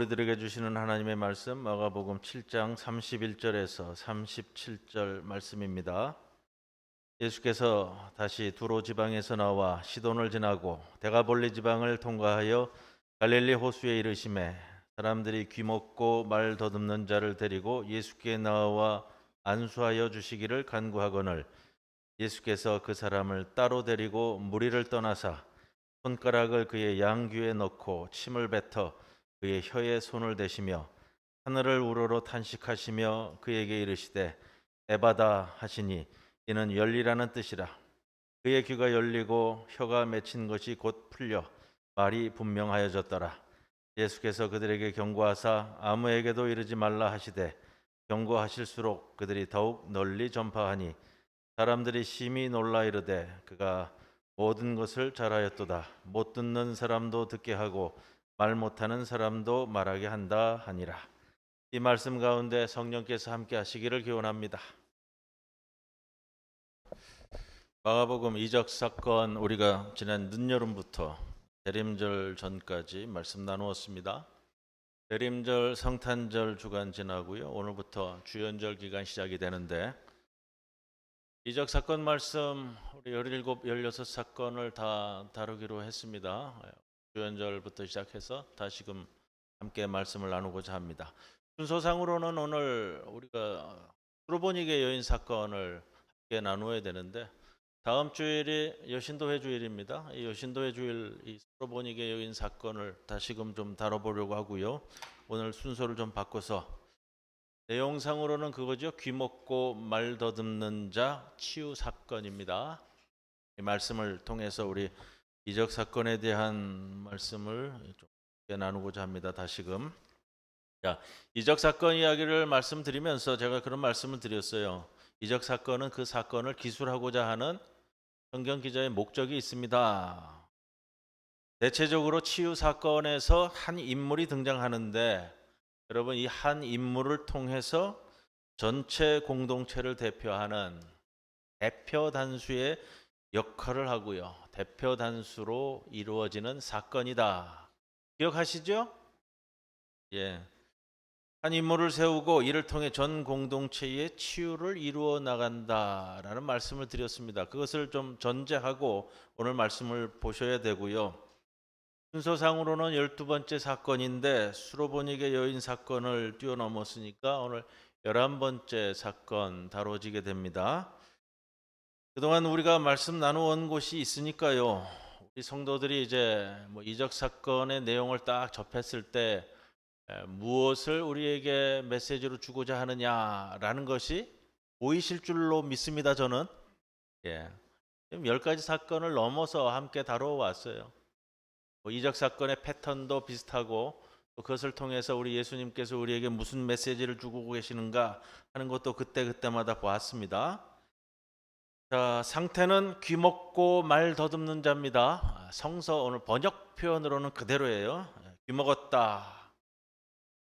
우리들에게 주시는 하나님의 말씀 마가복음 7장 31절에서 37절 말씀입니다. 예수께서 다시 두로 지방에서 나와 시돈을 지나고 데가볼리 지방을 통과하여 갈릴리 호수에 이르시매 사람들이 귀먹고 말 더듬는 자를 데리고 예수께 나와 안수하여 주시기를 간구하거늘 예수께서 그 사람을 따로 데리고 무리를 떠나사 손가락을 그의 양귀에 넣고 침을 뱉어 그의 혀에 손을 대시며 하늘을 우러러 탄식하시며 그에게 이르시되 에바다 하시니 이는 열리라는 뜻이라. 그의 귀가 열리고 혀가 맺힌 것이 곧 풀려 말이 분명하여졌더라. 예수께서 그들에게 경고하사 아무에게도 이르지 말라 하시되 경고하실수록 그들이 더욱 널리 전파하니 사람들이 심히 놀라 이르되 그가 모든 것을 잘하였도다. 못 듣는 사람도 듣게 하고 말 못하는 사람도 말하게 한다 하니라. 이 말씀 가운데 성령께서 함께 하시기를 기원합니다. 마가복음 이적 사건 우리가 지난 늦여름부터 대림절 전까지 말씀 나누었습니다. 대림절 성탄절 주간 지나고요. 오늘부터 주연절 기간 시작이 되는데 이적 사건 말씀 우리 17, 16사건을 다 다루기로 했습니다. 주연절부터 시작해서 다시금 함께 말씀을 나누고자 합니다. 순서상으로는 오늘 우리가 수로보니게 여인 사건을 함께 나누어야 되는데 다음 주일이 여신도회 주일입니다. 이 여신도회 주일 이 수로보니게 여인 사건을 다시금 좀 다뤄보려고 하고요. 오늘 순서를 좀 바꿔서 내용상으로는 그거죠. 귀먹고 말 더듬는 자 치유 사건입니다. 이 말씀을 통해서 우리 이적 사건에 대한 말씀을 좀 나누고자 합니다. 다시금. 자, 이적 사건 이야기를 말씀드리면서 제가 그런 말씀을 드렸어요. 이적 사건은 그 사건을 기술하고자 하는 성경 기자의 목적이 있습니다. 대체적으로 치유 사건에서 한 인물이 등장하는데 여러분 이 한 인물을 통해서 전체 공동체를 대표하는 대표 단수의 역할을 하고요. 대표 단수로 이루어지는 사건이다. 기억하시죠? 예. 한 인물을 세우고 이를 통해 전 공동체의 치유를 이루어 나간다라는 말씀을 드렸습니다. 그것을 좀 전제하고 오늘 말씀을 보셔야 되고요. 순서상으로는 12번째 사건인데 수로보니게 여인 사건을 뛰어넘었으니까 오늘 11번째 사건 다뤄지게 됩니다. 그동안 우리가 말씀 나누어온 곳이 있으니까요. 우리 성도들이 이제 이적 사건의 내용을 딱 접했을 때 무엇을 우리에게 메시지로 주고자 하느냐라는 것이 보이실 줄로 믿습니다. 저는 10가지 사건을 넘어서 함께 다뤄왔어요. 이적 사건의 패턴도 비슷하고 또 그것을 통해서 우리 예수님께서 우리에게 무슨 메시지를 주고 계시는가 하는 것도 그때마다 보았습니다. 자, 상태는 귀먹고 말 더듬는 자입니다. 성서 오늘 번역 표현으로는 그대로예요. 귀먹었다.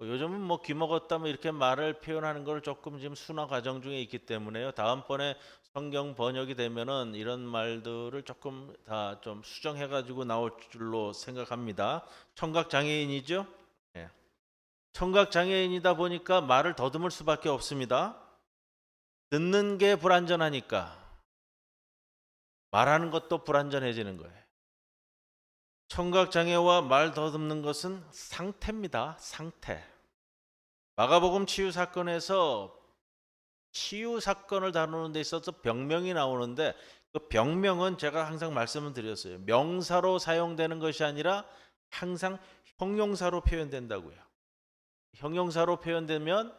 요즘은 귀먹었다 이렇게 말을 표현하는 걸 조금 지금 순화 과정 중에 있기 때문에요. 다음번에 성경 번역이 되면은 이런 말들을 조금 다 좀 수정해 가지고 나올 줄로 생각합니다. 청각 장애인이죠? 예. 청각 장애인이다 보니까 말을 더듬을 수밖에 없습니다. 듣는 게 불안전하니까 말하는 것도 불안전해지는 거예요. 청각 장애와 말 더듬는 것은 상태입니다. 상태. 마가복음 치유 사건에서 치유 사건을 다루는 데 있어서 병명이 나오는데 그 병명은 제가 항상 말씀을 드렸어요. 명사로 사용되는 것이 아니라 항상 형용사로 표현된다고요. 형용사로 표현되면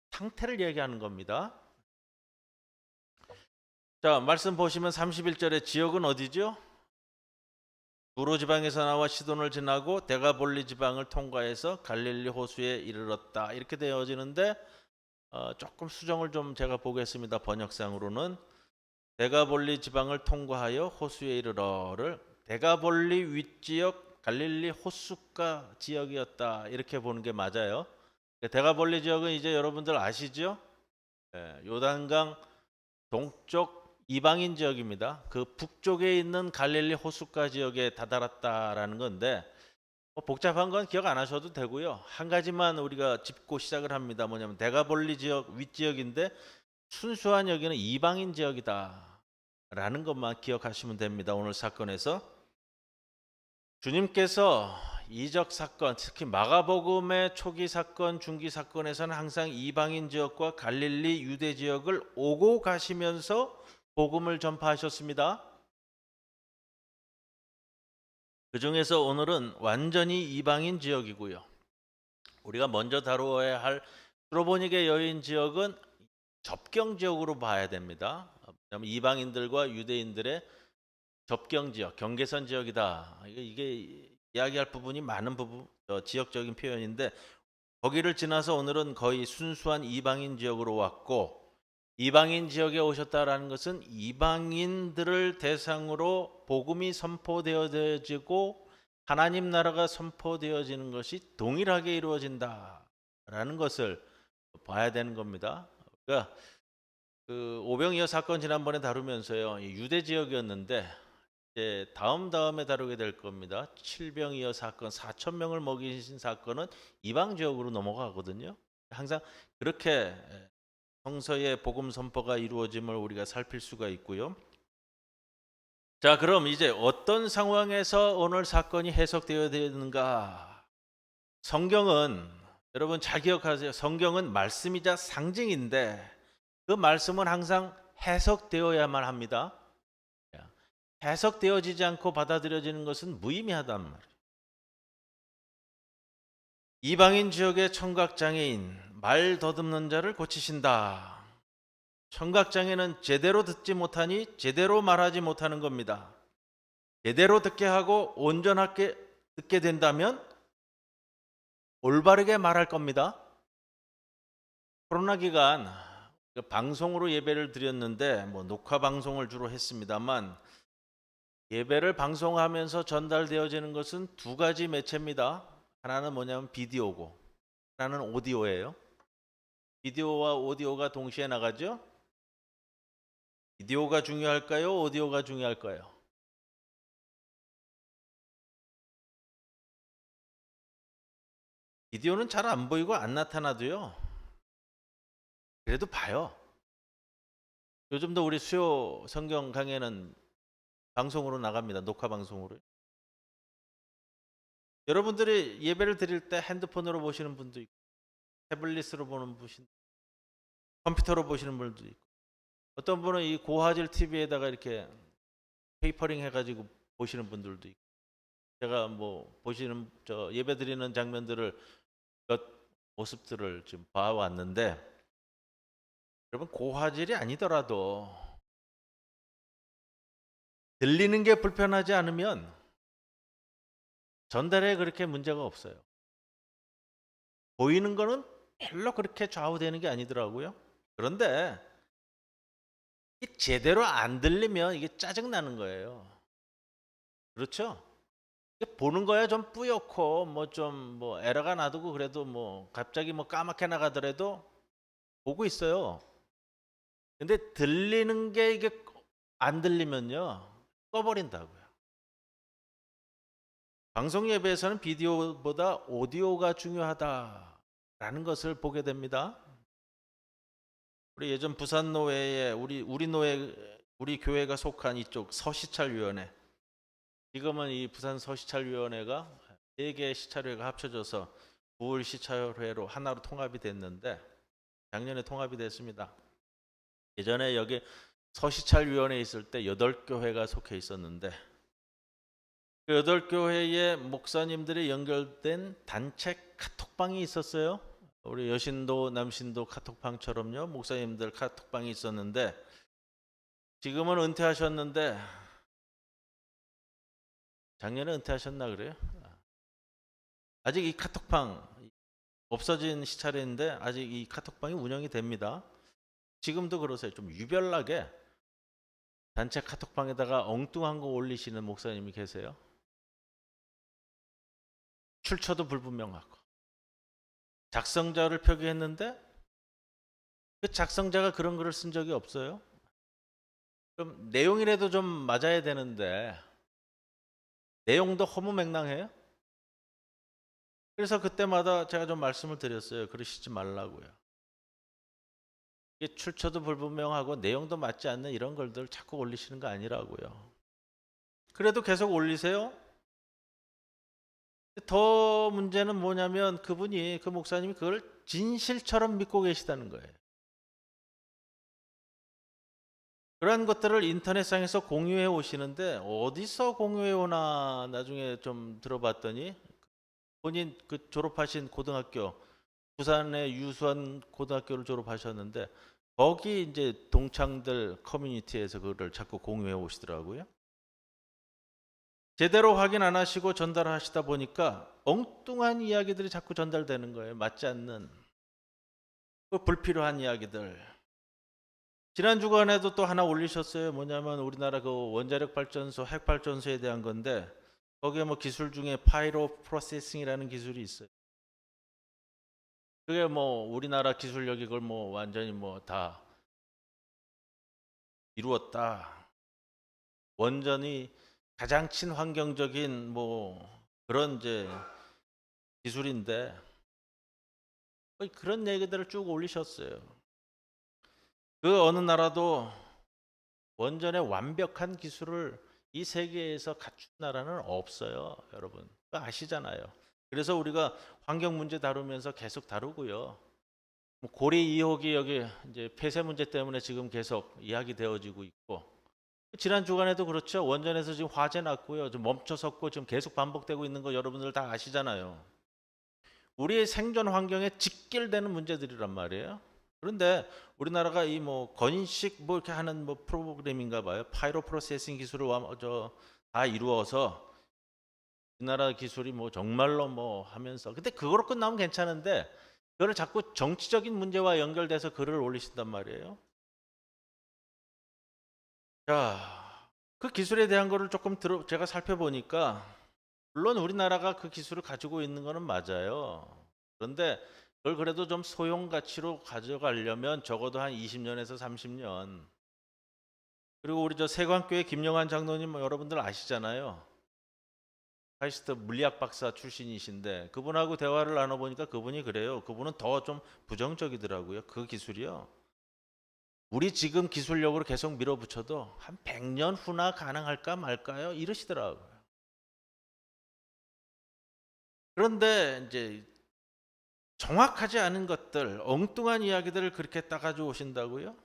상태를 얘기하는 겁니다. 자, 말씀 보시면 31절에 지역은 어디죠? 두로 지방에서 나와 시돈을 지나고 데가볼리 지방을 통과해서 갈릴리 호수에 이르렀다. 이렇게 되어지는데 조금 수정을 좀 제가 보겠습니다. 번역상으로는 데가볼리 지방을 통과하여 호수에 이르러를 데가볼리 윗지역 갈릴리 호숫가 지역이었다. 이렇게 보는 게 맞아요. 데가볼리 지역은 이제 여러분들 아시죠? 요단강 동쪽 이방인 지역입니다. 그 북쪽에 있는 갈릴리 호숫가 지역에 다다랐다라는 건데 뭐 복잡한 건 기억 안 하셔도 되고요. 한 가지만 우리가 짚고 시작을 합니다. 뭐냐면 대가볼리 지역 윗지역인데 순수한 여기는 이방인 지역이다 라는 것만 기억하시면 됩니다. 오늘 사건에서 주님께서 이적 사건, 특히 마가복음의 초기 사건, 중기 사건에서는 항상 이방인 지역과 갈릴리 유대 지역을 오고 가시면서 복음을 전파하셨습니다. 그 중에서 오늘은 완전히 이방인 지역이고요. 우리가 먼저 다루어야 할 스로보니게 여인 지역은 접경 지역으로 봐야 됩니다. 이방인들과 유대인들의 접경 지역, 경계선 지역이다. 이게 이야기할 부분이 많은 부분, 지역적인 표현인데 거기를 지나서 오늘은 거의 순수한 이방인 지역으로 왔고, 이방인 지역에 오셨다라는 것은 이방인들을 대상으로 복음이 선포되어지고 하나님 나라가 선포되어지는 것이 동일하게 이루어진다라는 것을 봐야 되는 겁니다. 그러니까 그 오병이어 사건 지난번에 다루면서요, 유대 지역이었는데 이제 다음에 다루게 될 겁니다. 칠병이어 사건, 4천 명을 먹이신 사건은 이방 지역으로 넘어가거든요. 항상 그렇게 성서의 복음 선포가 이루어짐을 우리가 살필 수가 있고요. 자, 그럼 이제 어떤 상황에서 오늘 사건이 해석되어야 되는가? 성경은 여러분 잘 기억하세요. 성경은 말씀이자 상징인데 그 말씀은 항상 해석되어야만 합니다. 해석되어지지 않고 받아들여지는 것은 무의미하단 말이에요. 이방인 지역의 청각장애인, 말 더듬는 자를 고치신다. 청각장애는 제대로 듣지 못하니 제대로 말하지 못하는 겁니다. 제대로 듣게 하고 온전하게 듣게 된다면 올바르게 말할 겁니다. 코로나 기간 방송으로 예배를 드렸는데 녹화 방송을 주로 했습니다만 예배를 방송하면서 전달되어지는 것은 두 가지 매체입니다. 하나는 뭐냐면 비디오고 하나는 오디오예요. 비디오와 오디오가 동시에 나가죠. 비디오가 중요할까요? 오디오가 중요할까요? 비디오는 잘 안 보이고 안 나타나도요. 그래도 봐요. 요즘도 우리 수요 성경 강해는 방송으로 나갑니다. 녹화 방송으로. 여러분들이 예배를 드릴 때 핸드폰으로 보시는 분도 있고 태블릿으로 보는 분, 컴퓨터로 보시는 분도 있고 어떤 분은 이 고화질 TV에다가 이렇게 페이퍼링 해가지고 보시는 분들도 있고 제가 보시는 예배 드리는 장면들을 몇 모습들을 좀 봐왔는데 여러분 고화질이 아니더라도 들리는 게 불편하지 않으면 전달에 그렇게 문제가 없어요. 보이는 거는 별로 그렇게 좌우되는 게 아니더라고요. 그런데 제대로 안 들리면 이게 짜증나는 거예요. 그렇죠? 보는 거야 좀 뿌옇고 에러가 나두고 그래도 갑자기 까맣게 나가더라도 보고 있어요. 근데 들리는 게 이게 안 들리면요 꺼버린다고요. 방송 예배에서는 비디오보다 오디오가 중요하다라는 것을 보게 됩니다. 우리 예전 부산 노회에 우리 노회 우리 교회가 속한 이쪽 서시찰위원회, 지금은 이 부산 서시찰위원회가 4개의 시찰회가 합쳐져서 부울 시찰회로 하나로 통합이 됐는데 작년에 통합이 됐습니다. 예전에 여기 서시찰위원회에 있을 때 8교회가 속해 있었는데 그 8교회의 목사님들이 연결된 단체 카톡방이 있었어요. 우리 여신도 남신도 카톡방처럼요 목사님들 카톡방이 있었는데 지금은 은퇴하셨는데 작년에 은퇴하셨나 그래요? 아직 이 카톡방 없어진 시찰인데 아직 이 카톡방이 운영이 됩니다. 지금도 그러세요. 좀 유별나게 단체 카톡방에다가 엉뚱한 거 올리시는 목사님이 계세요. 출처도 불분명하고 작성자를 표기했는데 그 작성자가 그런 글을 쓴 적이 없어요. 그럼 내용이라도 좀 맞아야 되는데 내용도 허무맹랑해요. 그래서 그때마다 제가 좀 말씀을 드렸어요. 그러시지 말라고요. 이게 출처도 불분명하고 내용도 맞지 않는 이런 걸들 자꾸 올리시는 거 아니라고요. 그래도 계속 올리세요. 더 문제는 뭐냐면 그분이, 그 목사님이 그걸 진실처럼 믿고 계시다는 거예요. 그런 것들을 인터넷상에서 공유해 오시는데 어디서 공유해 오나 나중에 좀 들어봤더니 본인 그 졸업하신 고등학교, 부산의 유수한 고등학교를 졸업하셨는데 거기 이제 동창들 커뮤니티에서 그거를 자꾸 공유해 오시더라고요. 제대로 확인 안 하시고 전달하시다 보니까 엉뚱한 이야기들이 자꾸 전달되는 거예요. 맞지 않는 그 불필요한 이야기들. 지난 주간에도 또 하나 올리셨어요. 뭐냐면 우리나라 그 원자력 발전소, 핵 발전소에 대한 건데 거기에 뭐 기술 중에 파이로 프로세싱이라는 기술이 있어요. 그게 뭐 우리나라 기술력이 그걸 뭐 완전히 뭐 다 이루었다. 원전이 가장 친환경적인 뭐 그런 이제 기술인데 그런 얘기들을 쭉 올리셨어요. 그 어느 나라도 원전의 완벽한 기술을 이 세계에서 갖춘 나라는 없어요, 여러분. 그거 아시잖아요. 그래서 우리가 환경 문제 다루면서 계속 다루고요. 뭐 고리 2호기 여기 이제 폐쇄 문제 때문에 지금 계속 이야기되어지고 있고 지난 주간에도 그렇죠. 원전에서 지금 화재 났고요. 좀 멈춰섰고 지금 계속 반복되고 있는 거 여러분들 다 아시잖아요. 우리의 생존 환경에 직결되는 문제들이란 말이에요. 그런데 우리나라가 이 뭐 건식 뭐 이렇게 하는 뭐 프로그램인가 봐요. 파이로 프로세싱 기술을 다 이루어서 우리나라 기술이 뭐 정말로 뭐 하면서 근데 그거로 끝나면 괜찮은데 그걸 자꾸 정치적인 문제와 연결돼서 글을 올리신단 말이에요. 자, 그 기술에 대한 거를 조금 제가 살펴보니까 물론 우리나라가 그 기술을 가지고 있는 거는 맞아요. 그런데 그걸 그래도 좀 소형 가치로 가져가려면 적어도 한 20년에서 30년. 그리고 우리 저 세관교회 김영환 장로님 뭐 여러분들 아시잖아요. 카이스트 물리학 박사 출신이신데 그분하고 대화를 나눠보니까 그분이 그래요. 그분은 더 좀 부정적이더라고요. 그 기술이요. 우리 지금 기술력으로 계속 밀어붙여도 한 100년 후나 가능할까 말까요? 이러시더라고요. 그런데 이제 정확하지 않은 것들, 엉뚱한 이야기들을 그렇게 따가지고 오신다고요?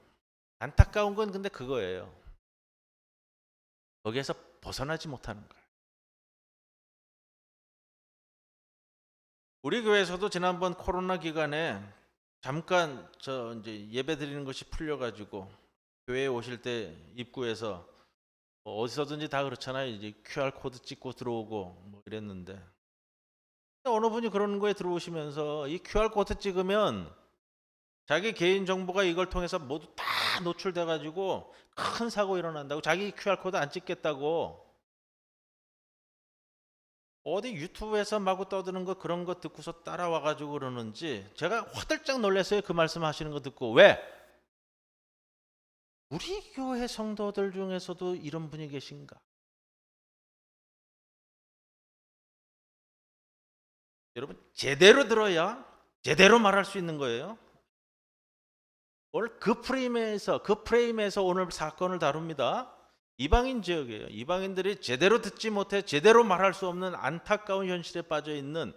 안타까운 건 근데 그거예요. 거기에서 벗어나지 못하는 거예요. 우리 교회에서도 지난번 코로나 기간에 잠깐 저 이제 예배 드리는 것이 풀려가지고 교회에 오실 때 입구에서 뭐 어디서든지 다 그렇잖아요. 이제 QR 코드 찍고 들어오고 뭐 이랬는데 어느 분이 그러는 거에 들어오시면서 이 QR 코드 찍으면 자기 개인 정보가 이걸 통해서 모두 다 노출돼 가지고 큰 사고 일어난다고 자기 QR 코드 안 찍겠다고 어디 유튜브에서 마구 떠드는 거 그런 거 듣고서 따라와 가지고 그러는지 제가 화들짝 놀랐어요. 그 말씀 하시는 거 듣고. 왜? 우리 교회 성도들 중에서도 이런 분이 계신가? 여러분 제대로 들어야 제대로 말할 수 있는 거예요. 오늘 그 프레임에서 오늘 사건을 다룹니다. 이방인 지역이에요. 이방인들이 제대로 듣지 못해 제대로 말할 수 없는 안타까운 현실에 빠져 있는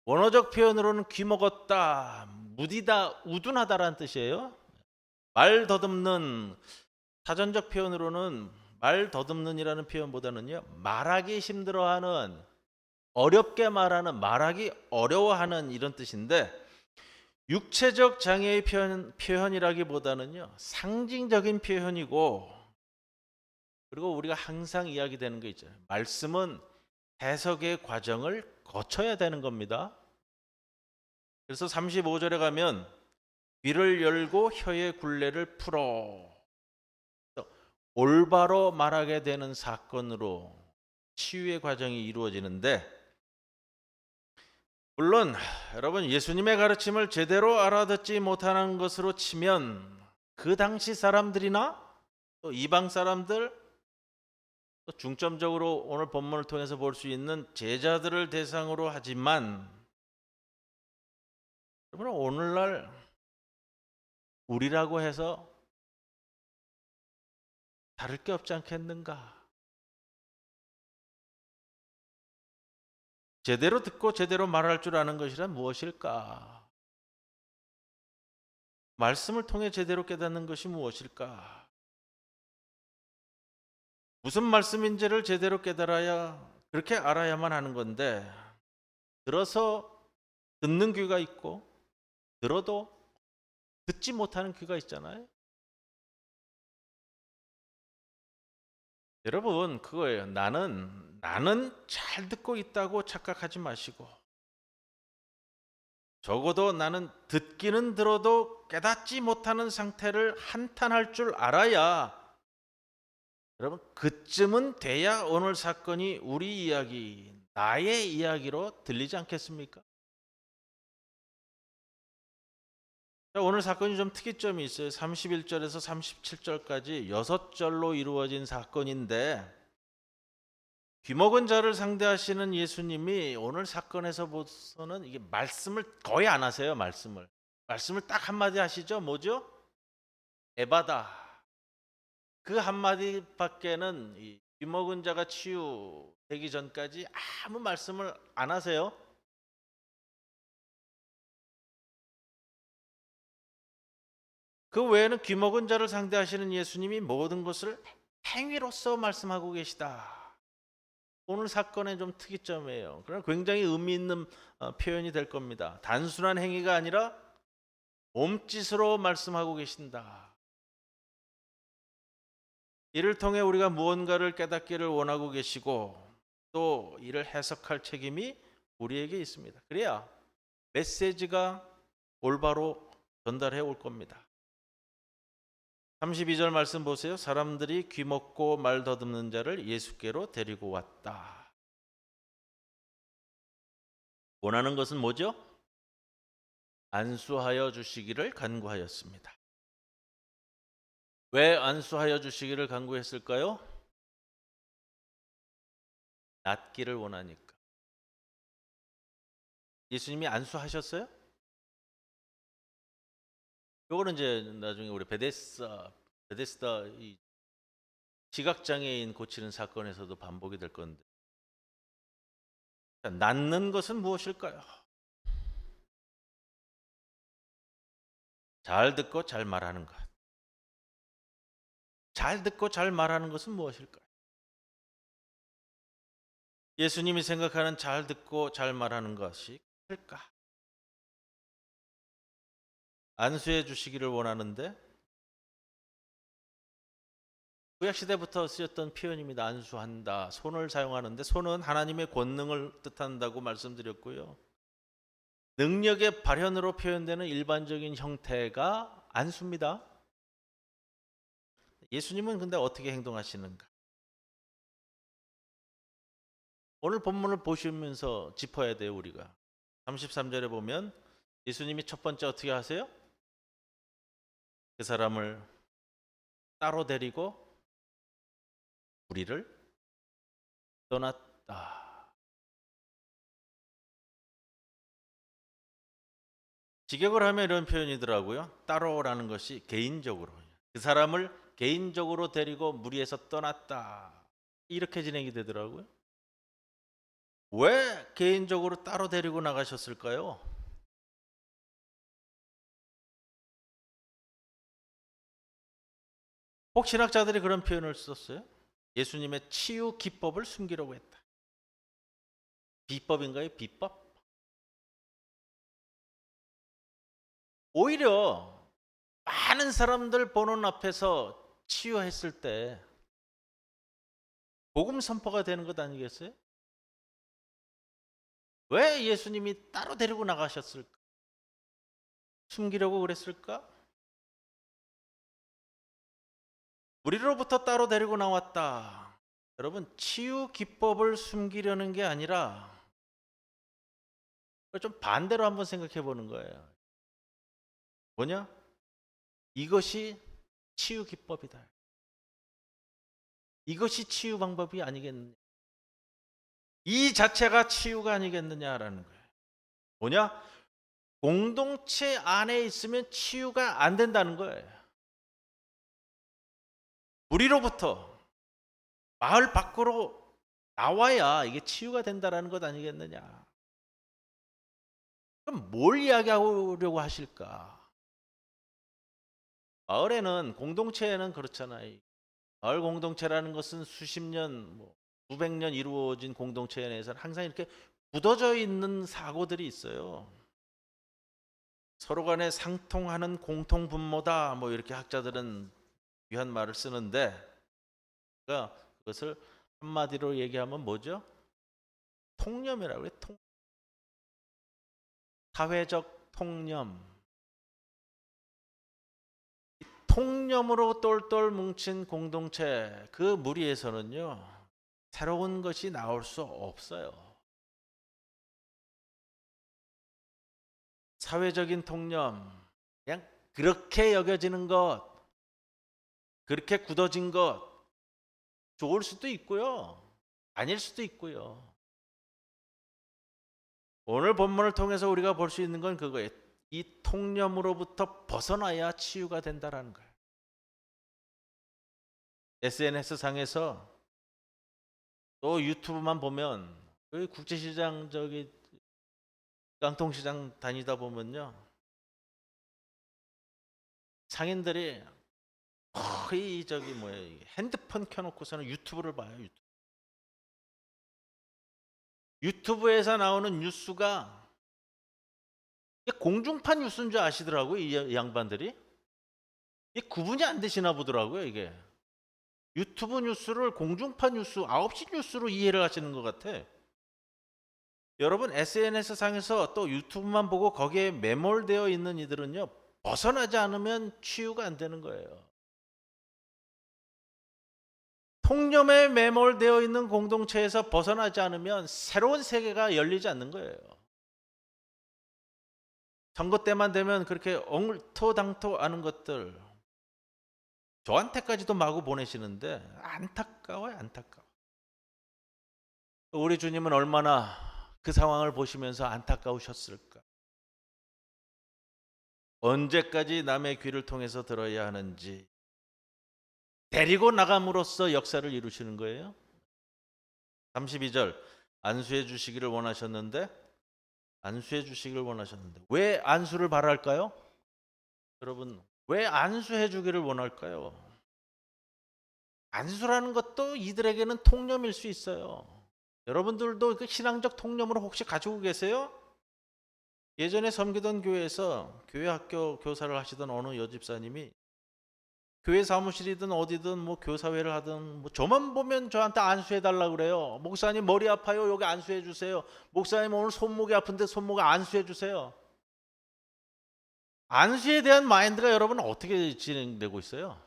원어적 표현으로는 귀먹었다, 무디다, 우둔하다라는 뜻이에요. 말 더듬는 사전적 표현으로는 말 더듬는이라는 표현보다는요. 말하기 힘들어하는 어렵게 말하는 말하기 어려워하는 이런 뜻인데 육체적 장애의 표현이라기보다는요. 상징적인 표현이고 그리고 우리가 항상 이야기되는 거 있잖아요. 말씀은 해석의 과정을 거쳐야 되는 겁니다. 그래서 35절에 가면 귀를 열고 혀의 굴레를 풀어 올바로 말하게 되는 사건으로 치유의 과정이 이루어지는데 물론 여러분 예수님의 가르침을 제대로 알아듣지 못하는 것으로 치면 그 당시 사람들이나 또 이방 사람들 또 중점적으로 오늘 본문을 통해서 볼 수 있는 제자들을 대상으로 하지만 여러분 오늘날 우리라고 해서 다를 게 없지 않겠는가? 제대로 듣고 제대로 말할 줄 아는 것이란 무엇일까? 말씀을 통해 제대로 깨닫는 것이 무엇일까? 무슨 말씀인지를 제대로 깨달아야 그렇게 알아야만 하는 건데 들어서 듣는 귀가 있고 들어도 듣지 못하는 귀가 있잖아요. 여러분 그거예요. 나는 잘 듣고 있다고 착각하지 마시고 적어도 나는 듣기는 들어도 깨닫지 못하는 상태를 한탄할 줄 알아야 여러분 그쯤은 돼야 오늘 사건이 우리 이야기, 나의 이야기로 들리지 않겠습니까? 자, 오늘 사건이 좀 특이점이 있어요. 31절에서 37절까지 6절로 이루어진 사건인데 귀먹은 자를 상대하시는 예수님이 오늘 사건에서 보서는 이게 말씀을 거의 안 하세요. 말씀을 딱 한마디 하시죠. 뭐죠? 에바다. 그 한마디밖에는 이 귀먹은 자가 치유되기 전까지 아무 말씀을 안 하세요. 그 외에는 귀먹은 자를 상대하시는 예수님이 모든 것을 행위로서 말씀하고 계시다. 오늘 사건의 좀 특이점이에요. 그러나 굉장히 의미 있는 표현이 될 겁니다. 단순한 행위가 아니라 몸짓으로 말씀하고 계신다. 이를 통해 우리가 무언가를 깨닫기를 원하고 계시고 또 이를 해석할 책임이 우리에게 있습니다. 그래야 메시지가 올바로 전달해 올 겁니다. 32절 말씀 보세요. 사람들이 귀먹고 말 더듬는 자를 예수께로 데리고 왔다. 원하는 것은 뭐죠? 안수하여 주시기를 간구하였습니다. 왜 안수하여 주시기를 간구했을까요? 낫기를 원하니까. 예수님이 안수하셨어요? 요거는 이제 나중에 우리 베데스다 이 시각장애인 고치는 사건에서도 반복이 될 건데 낫는 것은 무엇일까요? 잘 듣고 잘 말하는 것. 잘 듣고 잘 말하는 것은 무엇일까요? 예수님이 생각하는 잘 듣고 잘 말하는 것이 뭘까? 안수해 주시기를 원하는데 구약시대부터 쓰였던 표현입니다. 안수한다. 손을 사용하는데 손은 하나님의 권능을 뜻한다고 말씀드렸고요. 능력의 발현으로 표현되는 일반적인 형태가 안수입니다. 예수님은 근데 어떻게 행동하시는가? 오늘 본문을 보시면서 짚어야 돼요, 우리가. 33절에 보면 예수님이 첫 번째 어떻게 하세요? 그 사람을 따로 데리고 우리를 떠났다. 직역을 하면 이런 표현이더라고요. 따로라는 것이 개인적으로. 그 사람을 개인적으로 데리고 무리에서 떠났다. 이렇게 진행이 되더라고요. 왜 개인적으로 따로 데리고 나가셨을까요? 혹 신학자들이 그런 표현을 썼어요? 예수님의 치유 기법을 숨기려고 했다. 비법인가요? 비법? 오히려 많은 사람들 보는 앞에서 치유했을 때 복음 선포가 되는 것 아니겠어요? 왜 예수님이 따로 데리고 나가셨을까? 숨기려고 그랬을까? 우리로부터 따로 데리고 나왔다. 여러분, 치유 기법을 숨기려는 게 아니라 좀 반대로 한번 생각해 보는 거예요. 뭐냐? 이것이 치유 기법이다. 이것이 치유 방법이 아니겠느냐. 이 자체가 치유가 아니겠느냐라는 거예요. 뭐냐? 공동체 안에 있으면 치유가 안 된다는 거예요. 우리로부터 마을 밖으로 나와야 이게 치유가 된다라는 것 아니겠느냐. 그럼 뭘 이야기하려고 하실까? 마을에는, 공동체에는 그렇잖아요. 마을 공동체라는 것은 수십 년, 수백 년 이루어진 공동체에 대해서는 항상 이렇게 굳어져 있는 사고들이 있어요. 서로 간에 상통하는 공통 분모다, 이렇게 학자들은 귀한 말을 쓰는데, 그러니까 그것을 한마디로 얘기하면 뭐죠? 통념이라고 그래요. 사회적 통념. 통념으로 똘똘 뭉친 공동체, 그 무리에서는요, 새로운 것이 나올 수 없어요. 사회적인 통념, 그냥 그렇게 여겨지는 것, 그렇게 굳어진 것, 좋을 수도 있고요, 아닐 수도 있고요. 오늘 본문을 통해서 우리가 볼 수 있는 건 그거예요. 이 통념으로부터 벗어나야 치유가 된다라는 거예요. SNS 상에서 또 유튜브만 보면, 여기 국제시장, 저기 깡통시장 다니다 보면요, 상인들이 거의 핸드폰 켜놓고서는 유튜브를 봐요. 유튜브에서 나오는 뉴스가 공중파 뉴스인 줄 아시더라고요, 이 양반들이. 이게 구분이 안 되시나 보더라고요, 이게. 유튜브 뉴스를 공중파 뉴스, 9시 뉴스로 이해를 하시는 것 같아. 여러분, SNS 상에서 또 유튜브만 보고 거기에 매몰되어 있는 이들은요, 벗어나지 않으면 치유가 안 되는 거예요. 통념에 매몰되어 있는 공동체에서 벗어나지 않으면 새로운 세계가 열리지 않는 거예요. 선거 때만 되면 그렇게 엉토당토하는 것들, 저한테까지도 마구 보내시는데 안타까워요, 안타까워. 우리 주님은 얼마나 그 상황을 보시면서 안타까우셨을까? 언제까지 남의 귀를 통해서 들어야 하는지, 데리고 나감으로써 역사를 이루시는 거예요. 32절, 안수해 주시기를 원하셨는데, 왜 안수를 바랄까요? 여러분, 왜 안수해 주기를 원할까요? 안수라는 것도 이들에게는 통념일 수 있어요. 여러분들도 그 신앙적 통념으로 혹시 가지고 계세요? 예전에 섬기던 교회에서 교회 학교 교사를 하시던 어느 여집사님이 교회 사무실이든 어디든 교사회를 하든 저만 보면 저한테 안수해 달라고 그래요. 목사님 머리 아파요, 여기 안수해 주세요. 목사님 오늘 손목이 아픈데 손목 안수해 주세요. 안수에 대한 마인드가 여러분 어떻게 진행되고 있어요?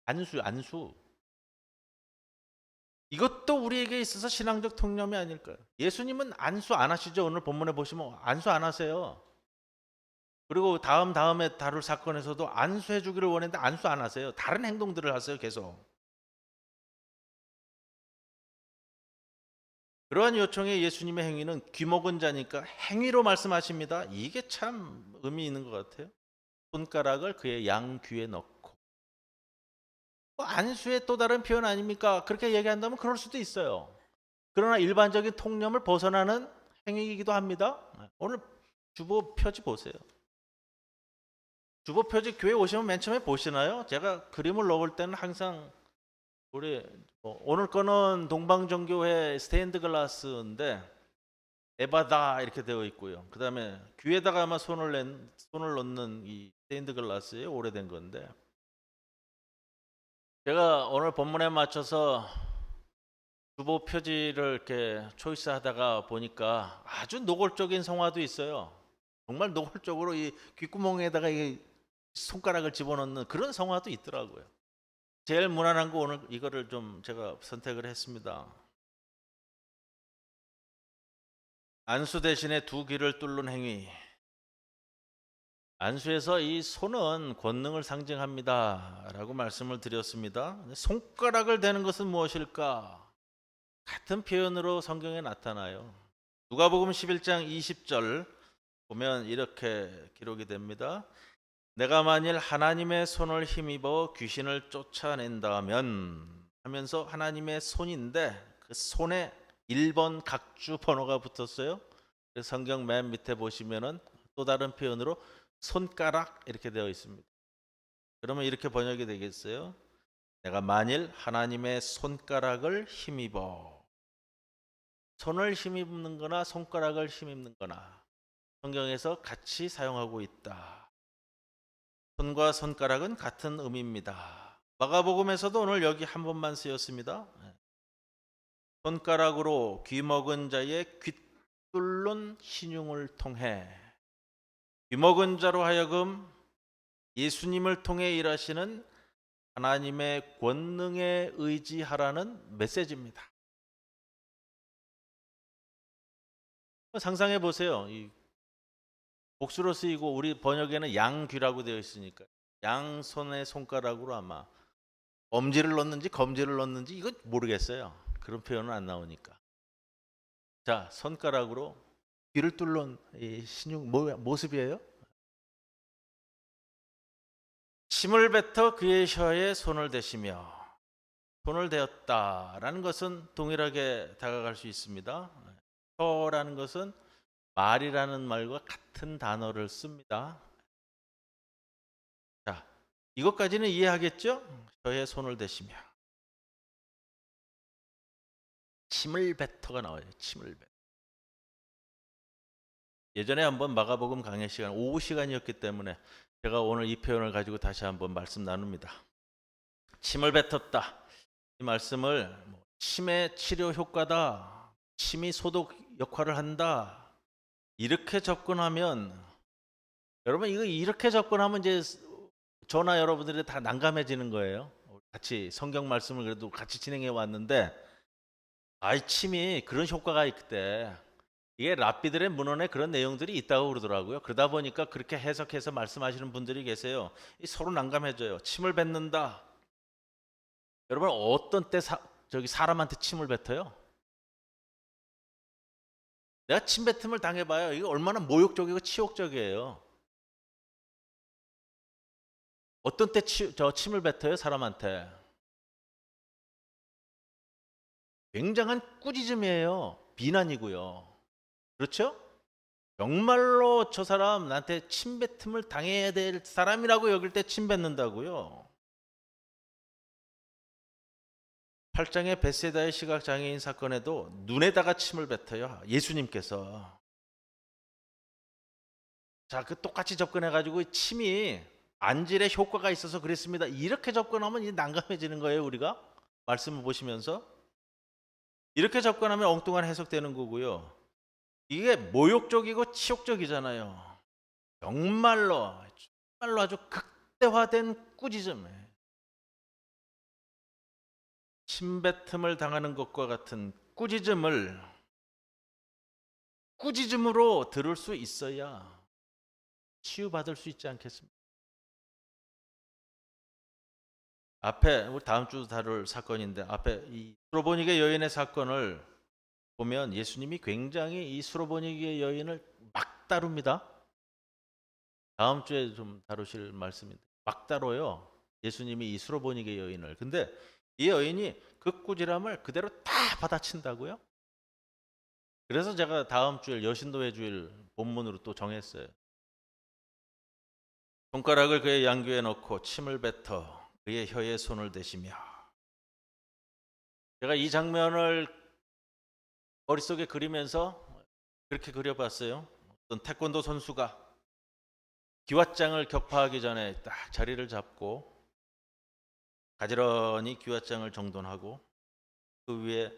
안수. 이것도 우리에게 있어서 신앙적 통념이 아닐까요? 예수님은 안수 안 하시죠? 오늘 본문에 보시면 안수 안 하세요. 그리고 다음에 다룰 사건에서도 안수해 주기를 원했는데 안수 안 하세요. 다른 행동들을 하세요, 계속. 그러한 요청의 예수님의 행위는 귀먹은 자니까 행위로 말씀하십니다. 이게 참 의미 있는 것 같아요. 손가락을 그의 양귀에 넣고. 안수의 또 다른 표현 아닙니까? 그렇게 얘기한다면 그럴 수도 있어요. 그러나 일반적인 통념을 벗어나는 행위이기도 합니다. 오늘 주보 표지 보세요. 주보 표지 교회 오시면 맨 처음에 보시나요? 제가 그림을 넣을 때는 항상 우리 오늘 거는 동방정교회 스테인드 글라스인데 에바다 이렇게 되어 있고요. 그 다음에 귀에다가 아마 손을 넣는 이 스테인드 글라스에 오래된 건데, 제가 오늘 본문에 맞춰서 주보 표지를 이렇게 초이스하다가 보니까 아주 노골적인 성화도 있어요. 정말 노골적으로 이 귓구멍에다가 이 손가락을 집어넣는 그런 성화도 있더라고요. 제일 무난한 거 오늘 이거를 좀 제가 선택을 했습니다. 안수 대신에 두 귀를 뚫는 행위. 안수에서 이 손은 권능을 상징합니다라고 말씀을 드렸습니다. 손가락을 대는 것은 무엇일까? 같은 표현으로 성경에 나타나요. 누가복음 11장 20절 보면 이렇게 기록이 됩니다. 내가 만일 하나님의 손을 힘입어 귀신을 쫓아낸다면 하면서 하나님의 손인데 그 손에 1번 각주 번호가 붙었어요. 성경 맨 밑에 보시면은 또 다른 표현으로 손가락 이렇게 되어 있습니다. 그러면 이렇게 번역이 되겠어요. 내가 만일 하나님의 손가락을 힘입어. 손을 힘입는 거나 손가락을 힘입는 거나 성경에서 같이 사용하고 있다. 손과 손가락은 같은 의미입니다. 마가복음에서도 오늘 여기 한 번만 쓰였습니다. 손가락으로 귀 먹은 자의 귀 뚫는 신용을 통해 귀 먹은 자로 하여금 예수님을 통해 일하시는 하나님의 권능에 의지하라는 메시지입니다. 상상해 보세요. 이 복수로 쓰이고 우리 번역에는 양귀라고 되어 있으니까 양손의 손가락으로 아마 엄지를 넣는지 검지를 넣는지 이거 모르겠어요. 그런 표현은 안 나오니까. 자, 손가락으로 귀를 뚫는 이 신용 모습이에요. 침을 뱉어 그의 혀에 손을 대시며 손을 대었다라는 것은 동일하게 다가갈 수 있습니다. 혀라는 것은 말이라는 말과 같은 단어를 씁니다. 자, 이것까지는 이해하겠죠? 혀에 손을 대시며 침을 뱉어가 나와요. 침을 뱉어. 예전에 한번 마가복음 강의 시간 오후 시간이었기 때문에 제가 오늘 이 표현을 가지고 다시 한번 말씀 나눕니다. 침을 뱉었다. 이 말씀을 침의 치료 효과다. 침이 소독 역할을 한다. 이렇게 접근하면 여러분 이거 이렇게 접근하면 이제 저나 여러분들이 다 난감해지는 거예요. 같이 성경 말씀을 그래도 같이 진행해 왔는데 아이 침이 그런 효과가 있대. 이게 랍비들의 문헌에 그런 내용들이 있다고 그러더라고요. 그러다 보니까 그렇게 해석해서 말씀하시는 분들이 계세요. 서로 난감해져요. 침을 뱉는다. 여러분 어떤 때 저기 사람한테 침을 뱉어요? 내가 침 뱉음을 당해봐요. 이거 얼마나 모욕적이고 치욕적이에요. 어떤 때 저 침을 뱉어요? 사람한테. 굉장한 꾸짖음이에요. 비난이고요. 그렇죠? 정말로 저 사람 나한테 침뱉음을 당해야 될 사람이라고 여길 때 침뱉는다고요. 8장의 벳세다의 시각장애인 사건에도 눈에다가 침을 뱉어요. 예수님께서. 자, 그 똑같이 접근해가지고 침이 안질에 효과가 있어서 그랬습니다. 이렇게 접근하면 이제 난감해지는 거예요. 우리가 말씀을 보시면서. 이렇게 접근하면 엉뚱한 해석되는 거고요. 이게 모욕적이고 치욕적이잖아요. 정말로 아주 극대화된 꾸짖음. 침뱉음을 당하는 것과 같은 꾸짖음으로 들을 수 있어야 치유받을 수 있지 않겠습니까? 앞에 우리 다음 주 다룰 사건인데 앞에 이 수로보니게 여인의 사건을 보면 예수님이 굉장히 이 수로보니게 여인을 막 다룹니다. 다음 주에 좀 다루실 말씀인데 막 다뤄요. 예수님이 이 수로보니게 여인을. 근데 이 여인이 그 꾸지람을 그대로 다 받아친다고요? 그래서 제가 다음 주일 여신도의 주일 본문으로 또 정했어요. 손가락을 그의 양귀에 넣고 침을 뱉어 그의 혀에 손을 대시며. 제가 이 장면을 머릿속에 그리면서 그렇게 그려봤어요. 어떤 태권도 선수가 기왓장을 격파하기 전에 딱 자리를 잡고 가지런히 기왓장을 정돈하고 그 위에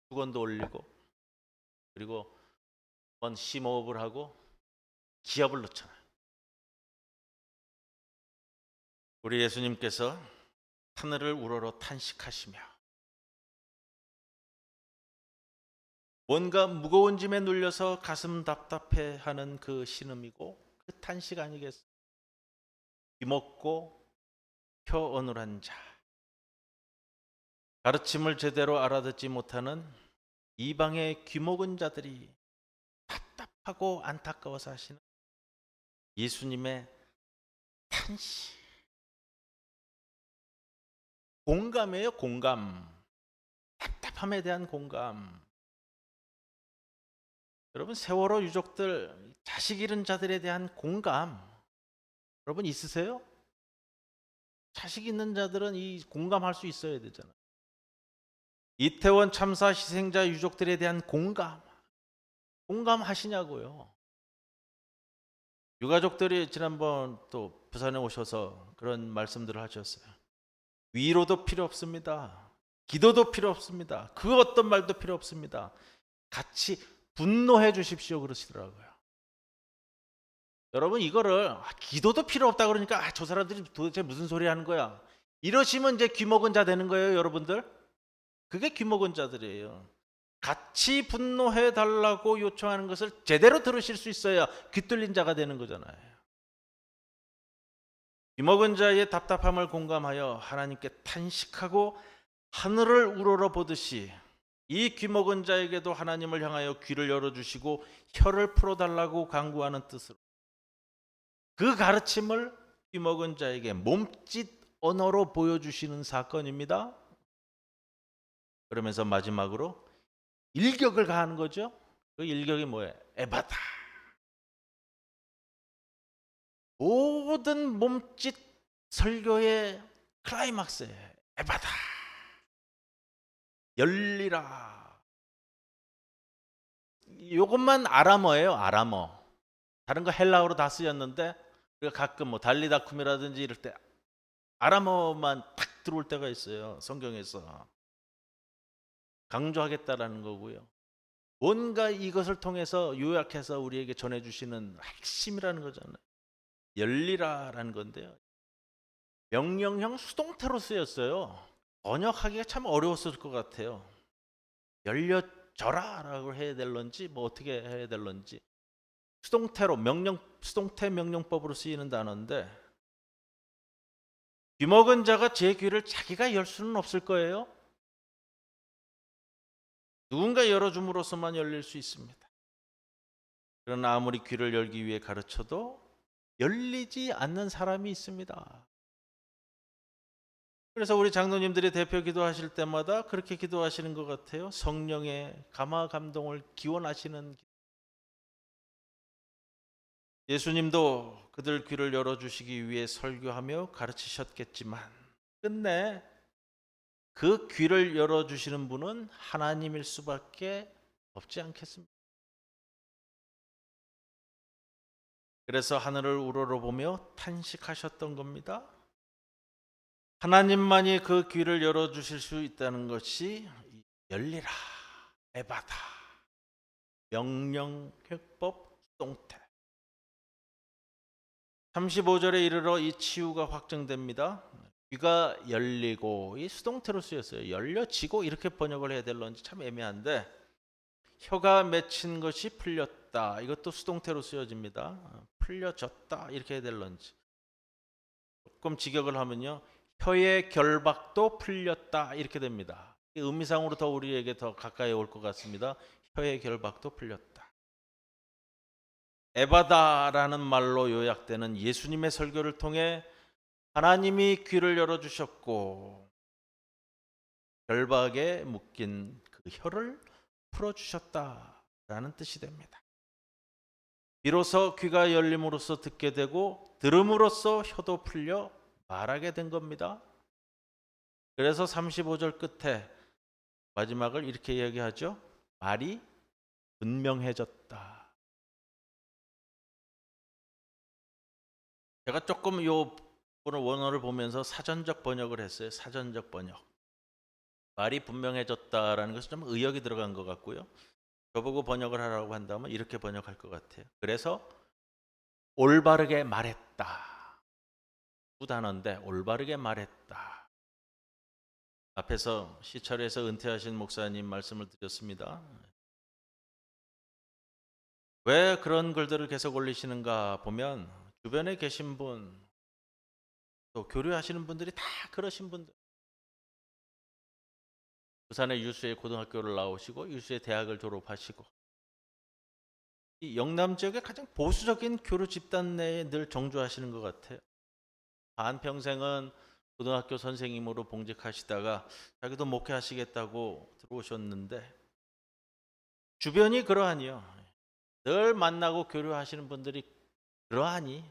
수건도 올리고 그리고 한번 심호흡을 하고 기합을 넣잖아요. 우리 예수님께서 하늘을 우러러 탄식하시며 뭔가 무거운 짐에 눌려서 가슴 답답해하는 그 신음이고 그 탄식 아니겠어요? 귀먹고 혀 어눌한 자, 가르침을 제대로 알아듣지 못하는 이방의 귀먹은 자들이 답답하고 안타까워서 하시는 예수님의 탄식. 공감이에요, 공감. 답답함에 대한 공감. 여러분, 세월호 유족들, 자식 잃은 자들에 대한 공감 여러분 있으세요? 자식 있는 자들은 이 공감할 수 있어야 되잖아요. 이태원 참사 희생자 유족들에 대한 공감하시냐고요. 유가족들이 지난번 또 부산에 오셔서 그런 말씀들을 하셨어요. 위로도 필요 없습니다. 기도도 필요 없습니다. 그 어떤 말도 필요 없습니다. 같이 분노해 주십시오 그러시더라고요. 여러분, 이거를 기도도 필요 없다 그러니까 저 사람들이 도대체 무슨 소리 하는 거야, 이러시면 이제 귀먹은 자 되는 거예요. 여러분들, 그게 귀먹은 자들이에요. 같이 분노해 달라고 요청하는 것을 제대로 들으실 수 있어야 귀 뚫린 자가 되는 거잖아요. 귀먹은 자의 답답함을 공감하여 하나님께 탄식하고 하늘을 우러러 보듯이 이 귀먹은 자에게도 하나님을 향하여 귀를 열어주시고 혀를 풀어달라고 간구하는 뜻으로 그 가르침을 귀먹은 자에게 몸짓 언어로 보여주시는 사건입니다. 그러면서 마지막으로 일격을 가하는 거죠. 그 일격이 뭐예요? 에바다. 모든 몸짓 설교의 클라이막스에 에바다. 열리라. 이것만 아람어예요. 아람어. 다른 거 헬라어로 다 쓰였는데 우리가 가끔 뭐 달리다쿰이라든지 이럴 때 아람어만 탁 들어올 때가 있어요. 성경에서. 강조하겠다라는 거고요. 뭔가 이것을 통해서 요약해서 우리에게 전해주시는 핵심이라는 거잖아요. 열리라라는 건데요. 명령형 수동태로 쓰였어요. 번역하기가 참 어려웠을 것 같아요. 열려져라라고 해야 될런지 뭐 어떻게 해야 될런지. 수동태로 수동태 명령법으로 쓰이는 단어인데 귀먹은 자가 제 귀를 자기가 열 수는 없을 거예요. 누군가 열어줌으로써만 열릴 수 있습니다. 그러나 아무리 귀를 열기 위해 가르쳐도 열리지 않는 사람이 있습니다. 그래서 우리 장로님들이 대표 기도하실 때마다 그렇게 기도하시는 것 같아요. 성령의 감화 감동을 기원하시는. 예수님도 그들 귀를 열어주시기 위해 설교하며 가르치셨겠지만 끝내 그 귀를 열어주시는 분은 하나님일 수밖에 없지 않겠습니까? 그래서 하늘을 우러러보며 탄식하셨던 겁니다. 하나님만이 그 귀를 열어주실 수 있다는 것이 열리라, 에바다, 명령회법 수동태. 35절에 이르러 이 치유가 확정됩니다. 귀가 열리고, 이 수동태로 쓰였어요. 열려지고 이렇게 번역을 해야 될런지 참 애매한데, 혀가 맺힌 것이 풀렸다, 이것도 수동태로 쓰여집니다. 풀려졌다 이렇게 해야 될런지. 조금 직역을 하면요, 혀의 결박도 풀렸다 이렇게 됩니다. 의미상으로 더 우리에게 더 가까이 올 것 같습니다. 혀의 결박도 풀렸다. 에바다라는 말로 요약되는 예수님의 설교를 통해 하나님이 귀를 열어주셨고 결박에 묶인 그 혀를 풀어주셨다라는 뜻이 됩니다. 비로소 귀가 열림으로써 듣게 되고 들음으로써 혀도 풀려 말하게 된 겁니다. 그래서 35절 끝에 마지막을 이렇게 이야기하죠. 말이 분명해졌다. 제가 조금 요 원어를 보면서 사전적 번역을 했어요. 사전적 번역. 말이 분명해졌다라는 것은 좀 의역이 들어간 것 같고요. 저보고 번역을 하라고 한다면 이렇게 번역할 것 같아요. 그래서 올바르게 말했다. 두 단어인데 올바르게 말했다. 앞에서 시찰에서 은퇴하신 목사님 말씀을 드렸습니다. 왜 그런 글들을 계속 올리시는가 보면 주변에 계신 분, 또 교류하시는 분들이 다 그러신 분들. 부산의 유수의 고등학교를 나오시고 유수의 대학을 졸업하시고 이 영남 지역의 가장 보수적인 교류 집단 내에 늘 정주하시는 것 같아요. 반평생은 고등학교 선생님으로 봉직하시다가 자기도 목회하시겠다고 들어오셨는데 주변이 그러하니요. 늘 만나고 교류하시는 분들이 그러하니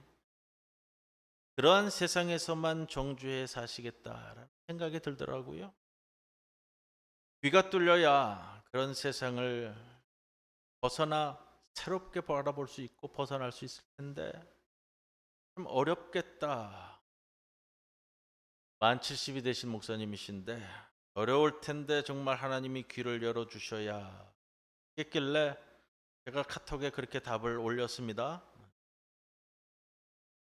그러한 세상에서만 정주해 사시겠다라는 생각이 들더라고요. 귀가 뚫려야 그런 세상을 벗어나 새롭게 바라볼 수 있고 벗어날 수 있을 텐데 좀 어렵겠다. 만 70이 되신 목사님이신데 어려울 텐데 정말 하나님이 귀를 열어주셔야 했길래 제가 카톡에 그렇게 답을 올렸습니다.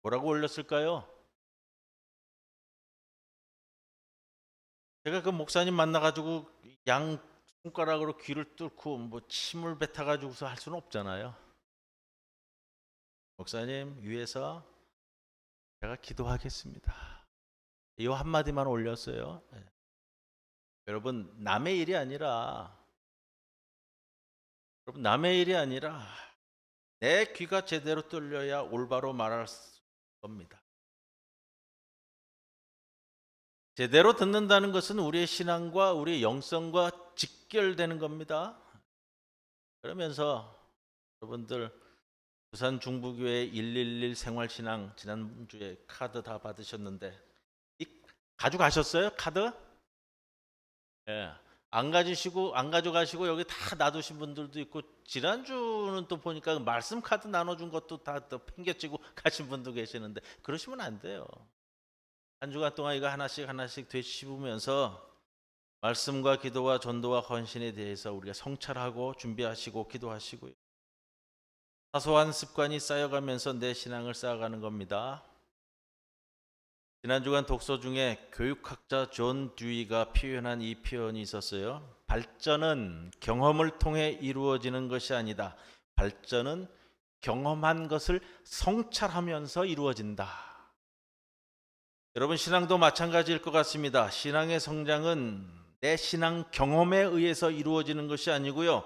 뭐라고 올렸을까요? 제가 그 목사님 만나가지고 양 손가락으로 귀를 뚫고 뭐 침을 뱉어가지고서 할 수는 없잖아요. 목사님 위해서 제가 기도하겠습니다. 이 한마디만 올렸어요. 여러분 남의 일이 아니라 내 귀가 제대로 뚫려야 올바로 말할 겁니다. 제대로 듣는다는 것은 우리의 신앙과 우리의 영성과 직결되는 겁니다. 그러면서 여러분들 부산 중부교회 111 생활신앙 지난주에 카드 다 받으셨는데 이 가져가셨어요? 카드? 예. 안 가져가시고 여기 다 놔두신 분들도 있고 지난주는 또 보니까 말씀 카드 나눠준 것도 다 팽개치고 가신 분도 계시는데 그러시면 안 돼요. 한 주간 동안 이거 하나씩 되씹으면서 말씀과 기도와 전도와 헌신에 대해서 우리가 성찰하고 준비하시고 기도하시고요. 사소한 습관이 쌓여가면서 내 신앙을 쌓아가는 겁니다. 지난 주간 독서 중에 교육학자 존 듀이가 표현한 이 표현이 있었어요. 발전은 경험을 통해 이루어지는 것이 아니다. 발전은 경험한 것을 성찰하면서 이루어진다. 여러분 신앙도 마찬가지일 것 같습니다. 신앙의 성장은 내 신앙 경험에 의해서 이루어지는 것이 아니고요.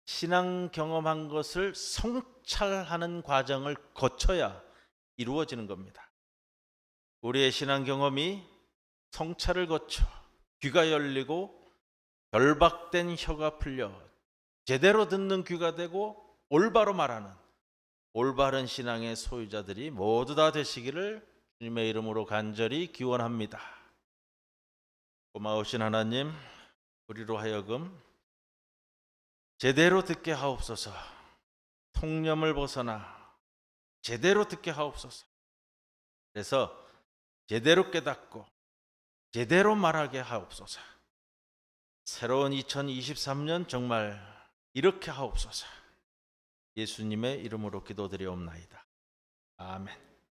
신앙 경험한 것을 성찰하는 과정을 거쳐야 이루어지는 겁니다. 우리의 신앙 경험이 성찰을 거쳐 귀가 열리고 결박된 혀가 풀려 제대로 듣는 귀가 되고 올바로 말하는 올바른 신앙의 소유자들이 모두 다 되시기를 주님의 이름으로 간절히 기원합니다. 고마우신 하나님, 우리로 하여금 제대로 듣게 하옵소서. 통념을 벗어나 제대로 듣게 하옵소서. 그래서 제대로 깨닫고 제대로 말하게 하옵소서. 새로운 2023년 정말 이렇게 하옵소서. 예수님의 이름으로 기도드리옵나이다. 아멘.